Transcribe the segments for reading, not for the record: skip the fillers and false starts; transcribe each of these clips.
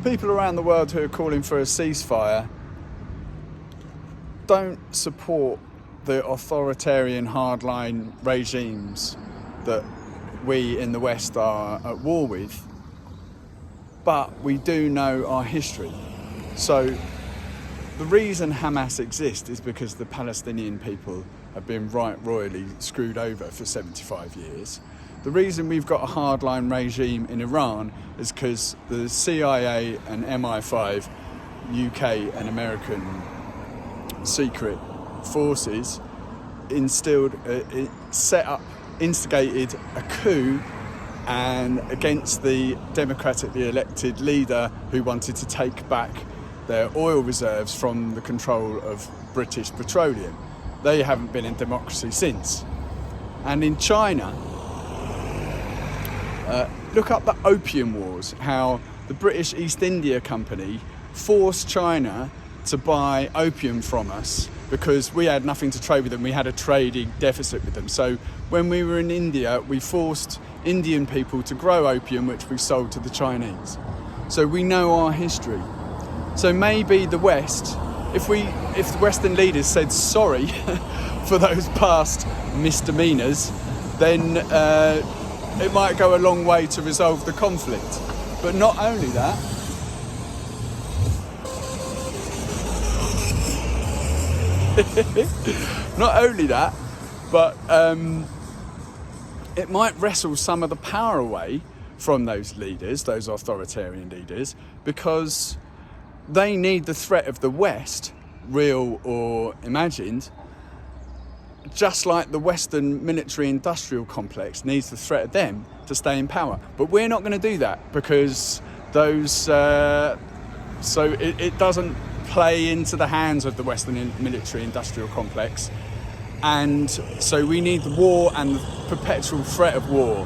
people around the world who are calling for a ceasefire don't support the authoritarian hardline regimes that we in the West are at war with, but we do know our history. So the reason Hamas exists is because the Palestinian people have been royally screwed over for 75 years. The reason we've got a hardline regime in Iran is because the CIA and MI5, UK and American secret forces instigated a coup and against the democratically elected leader who wanted to take back their oil reserves from the control of British Petroleum. They haven't been in democracy since. And in China, look up the Opium Wars, how the British East India Company forced China to buy opium from us because we had nothing to trade with them. We had a trading deficit with them. So when we were in India, we forced Indian people to grow opium, which we sold to the Chinese. So we know our history. So maybe the West, if the Western leaders said sorry for those past misdemeanours, then it might go a long way to resolve the conflict. But not only that, but it might wrestle some of the power away from those leaders, those authoritarian leaders, because they need the threat of the West, real or imagined, just like the Western military-industrial complex needs the threat of them to stay in power. But we're not going to do that because those... it doesn't play into the hands of the Western military-industrial complex. And so we need the war and the perpetual threat of war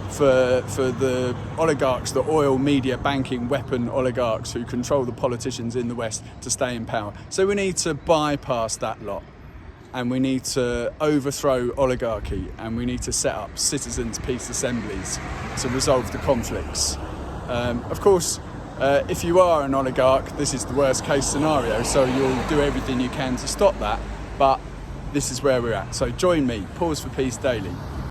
for the oligarchs, the oil, media, banking, weapon oligarchs who control the politicians in the West to stay in power. So we need to bypass that lot. And we need to overthrow oligarchy, and we need to set up citizens' peace assemblies to resolve the conflicts. Of course, if you are an oligarch, this is the worst case scenario, so you'll do everything you can to stop that, but this is where we're at. So join me, Pause for Peace Daily.